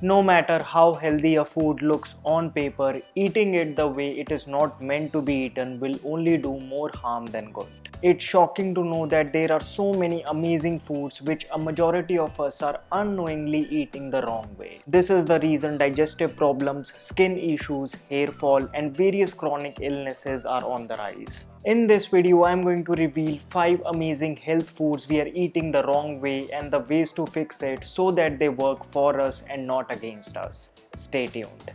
No matter how healthy a food looks on paper, eating it the way it is not meant to be eaten will only do more harm than good. It's shocking to know that there are so many amazing foods which a majority of us are unknowingly eating the wrong way. This is the reason digestive problems, skin issues, hair fall, and various chronic illnesses are on the rise. In this video, I am going to reveal 5 amazing health foods we are eating the wrong way and the ways to fix it so that they work for us and not against us. Stay tuned.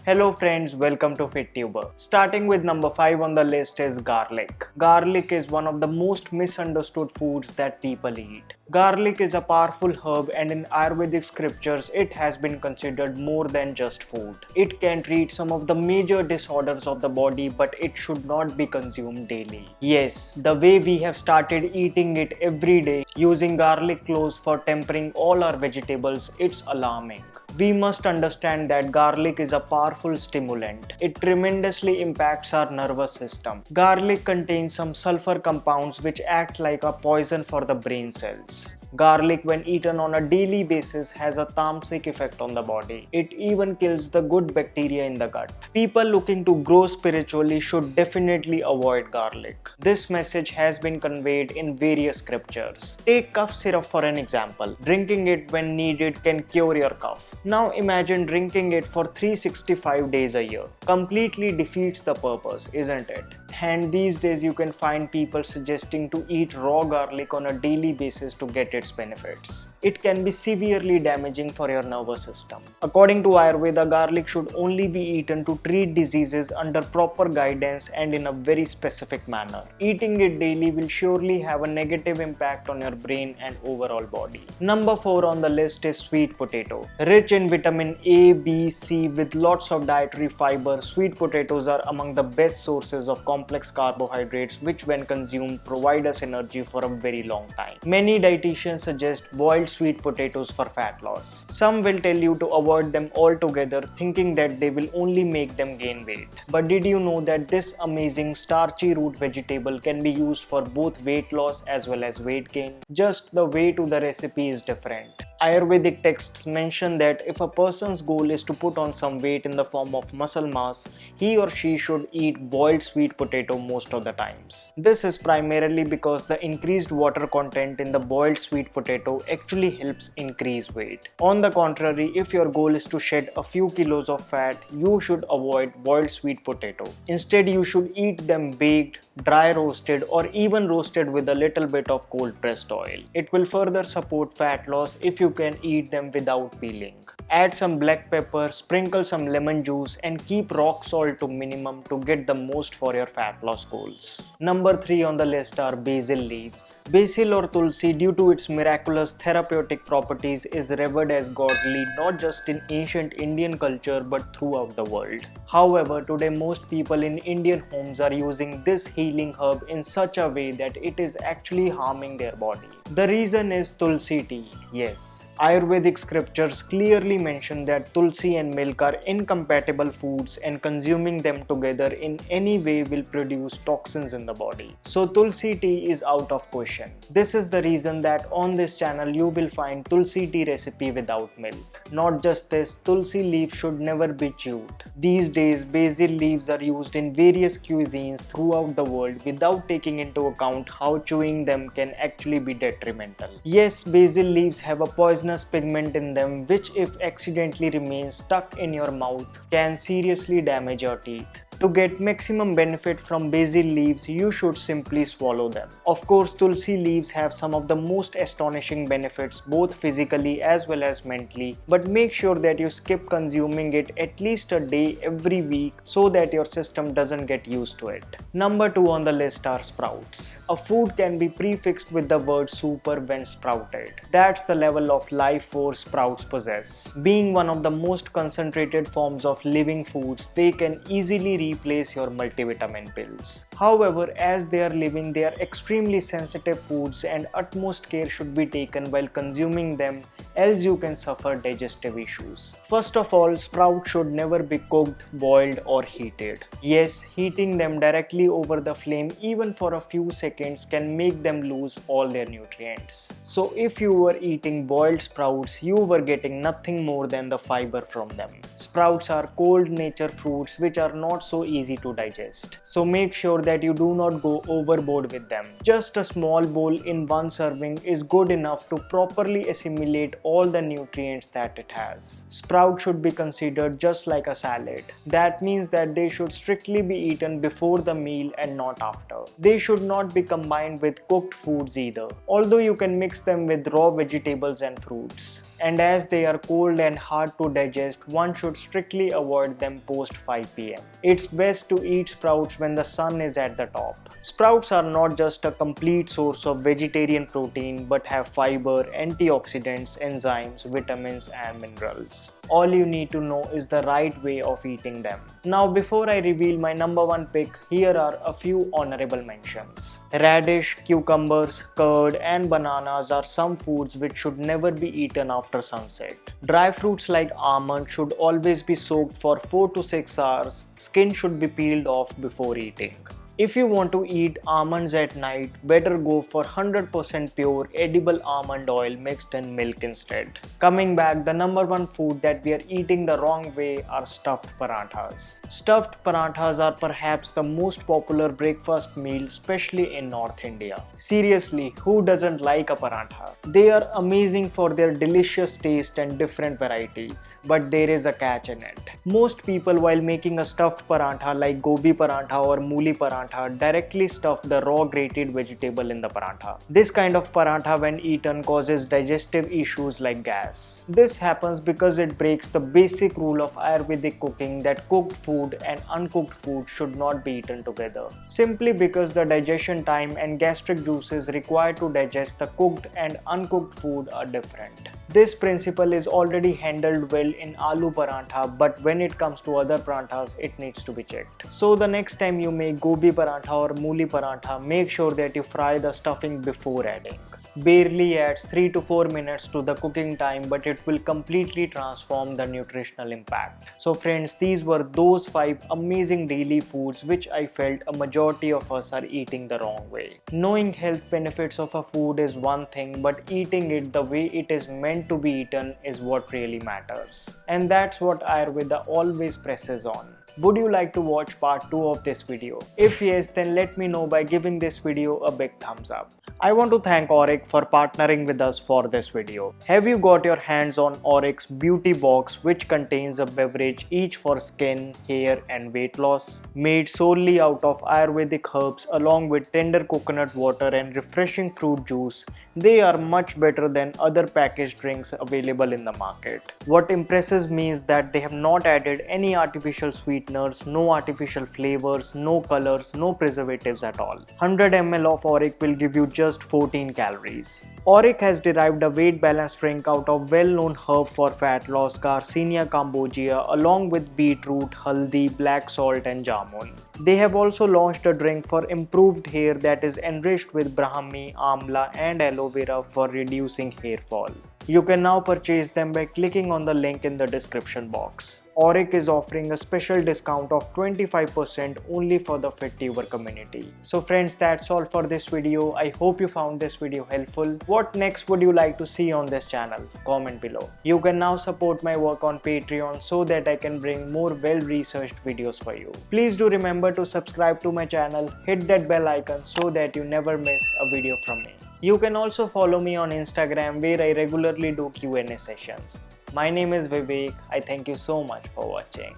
Hello friends, welcome to FitTuber. Starting with number 5 on the list is garlic. Garlic is one of the most misunderstood foods that people eat. Garlic is a powerful herb and in Ayurvedic scriptures it has been considered more than just food. It can treat some of the major disorders of the body, but it should not be consumed daily. Yes, the way we have started eating it every day using garlic cloves for tempering all our vegetables, it's alarming. We must understand that garlic is a powerful stimulant. It tremendously impacts our nervous system. Garlic contains some sulfur compounds which act like a poison for the brain cells. Garlic, when eaten on a daily basis, has a tamasic effect on the body. It even kills the good bacteria in the gut. People looking to grow spiritually should definitely avoid garlic. This message has been conveyed in various scriptures. Take cough syrup for an example. Drinking it when needed can cure your cough. Now imagine drinking it for 365 days a year. Completely defeats the purpose, isn't it? And these days you can find people suggesting to eat raw garlic on a daily basis to get its benefits. It can be severely damaging for your nervous system. According to Ayurveda, garlic should only be eaten to treat diseases under proper guidance and in a very specific manner. Eating it daily will surely have a negative impact on your brain and overall body. Number 4 on the list is sweet potato. Rich in vitamin A, B, C with lots of dietary fiber, sweet potatoes are among the best sources of complex carbohydrates which when consumed provide us energy for a very long time. Many dietitians suggest boiled sweet potatoes for fat loss. Some will tell you to avoid them altogether, thinking that they will only make them gain weight. But did you know that this amazing starchy root vegetable can be used for both weight loss as well as weight gain? Just the way to the recipe is different. Ayurvedic texts mention that if a person's goal is to put on some weight in the form of muscle mass, he or she should eat boiled sweet potato most of the times. This is primarily because the increased water content in the boiled sweet potato actually helps increase weight. On the contrary, if your goal is to shed a few kilos of fat, you should avoid boiled sweet potato. Instead, you should eat them baked, dry roasted, or even roasted with a little bit of cold pressed oil. It will further support fat loss if you can eat them without peeling. Add some black pepper, sprinkle some lemon juice, and keep rock salt to minimum to get the most for your fat loss goals. Number 3 on the list are basil leaves. Basil or tulsi, due to its miraculous therapeutic properties, is revered as godly not just in ancient Indian culture but throughout the world. However, today most people in Indian homes are using this healing herb in such a way that it is actually harming their body. The reason is tulsi tea. Yes. Ayurvedic scriptures clearly mention that tulsi and milk are incompatible foods and consuming them together in any way will produce toxins in the body. So tulsi tea is out of question. This is the reason that on this channel you will find tulsi tea recipe without milk. Not just this, tulsi leaf should never be chewed. These days basil leaves are used in various cuisines throughout the world without taking into account how chewing them can actually be detrimental. Yes, basil leaves have a poisonous pigment in them which if accidentally remains stuck in your mouth can seriously damage your teeth. To get maximum benefit from basil leaves, you should simply swallow them. Of course, tulsi leaves have some of the most astonishing benefits both physically as well as mentally, but make sure that you skip consuming it at least a day every week so that your system doesn't get used to it. Number 2 on the list are sprouts. A food can be prefixed with the word super when sprouted. That's the level of life force sprouts possess. Being one of the most concentrated forms of living foods, they can easily replace your multivitamin pills. However, as they are living, they are extremely sensitive foods and utmost care should be taken while consuming them else you can suffer digestive issues. First of all, sprouts should never be cooked, boiled or heated. Yes, heating them directly over the flame even for a few seconds can make them lose all their nutrients. So if you were eating boiled sprouts, you were getting nothing more than the fiber from them. Sprouts are cold nature fruits which are not so easy to digest. So make sure that you do not go overboard with them. Just a small bowl in one serving is good enough to properly assimilate all the nutrients that it has. Sprouts should be considered just like a salad. That means that they should strictly be eaten before the meal and not after. They should not be combined with cooked foods either, although you can mix them with raw vegetables and fruits. And as they are cold and hard to digest, one should strictly avoid them post 5 pm. It's best to eat sprouts when the sun is at the top. Sprouts are not just a complete source of vegetarian protein but have fiber, antioxidants, enzymes, vitamins and minerals. All you need to know is the right way of eating them. Now before I reveal my number one pick, here are a few honorable mentions. Radish, cucumbers, curd and bananas are some foods which should never be eaten after sunset. Dry fruits like almonds should always be soaked for 4 to 6 hours. Skin should be peeled off before eating. If you want to eat almonds at night, better go for 100% pure edible almond oil mixed in milk instead. Coming back, the number one food that we are eating the wrong way are stuffed paranthas. Stuffed paranthas are perhaps the most popular breakfast meal, especially in North India. Seriously, who doesn't like a parantha? They are amazing for their delicious taste and different varieties, but there is a catch in it. Most people, while making a stuffed parantha like gobi parantha or mooli parantha, directly stuff the raw grated vegetable in the parantha. This kind of parantha when eaten causes digestive issues like gas. This happens because it breaks the basic rule of Ayurvedic cooking that cooked food and uncooked food should not be eaten together. Simply because the digestion time and gastric juices required to digest the cooked and uncooked food are different. This principle is already handled well in aloo parantha, but when it comes to other paranthas, it needs to be checked. So the next time you make gobi parantha or mooli parantha, make sure that you fry the stuffing before adding. Barely adds 3 to 4 minutes to the cooking time, but it will completely transform the nutritional impact. So friends, these were those 5 amazing daily foods which I felt a majority of us are eating the wrong way. Knowing health benefits of a food is one thing, but eating it the way it is meant to be eaten is what really matters. And that's what Ayurveda always presses on. Would you like to watch part 2 of this video? If yes, then let me know by giving this video a big thumbs up. I want to thank AURIC for partnering with us for this video. Have you got your hands on AURIC's beauty box, which contains a beverage each for skin, hair and weight loss? Made solely out of Ayurvedic herbs along with tender coconut water and refreshing fruit juice, they are much better than other packaged drinks available in the market. What impresses me is that they have not added any artificial sweeteners, no artificial flavors, no colors, no preservatives at all. 100 ml of AURIC will give you just 14 calories. AURIC has derived a weight balance drink out of well-known herb for fat loss Garcinia cambogia along with beetroot, haldi, black salt and jamun. They have also launched a drink for improved hair that is enriched with brahmi, amla and aloe vera for reducing hair fall. You can now purchase them by clicking on the link in the description box. AURIC is offering a special discount of 25% only for the FitTuber community. So friends, that's all for this video. I hope you found this video helpful. What next would you like to see on this channel? Comment below. You can now support my work on Patreon so that I can bring more well-researched videos for you. Please do remember to subscribe to my channel, hit that bell icon so that you never miss a video from me. You can also follow me on Instagram where I regularly do Q&A sessions. My name is Vivek. I thank you so much for watching.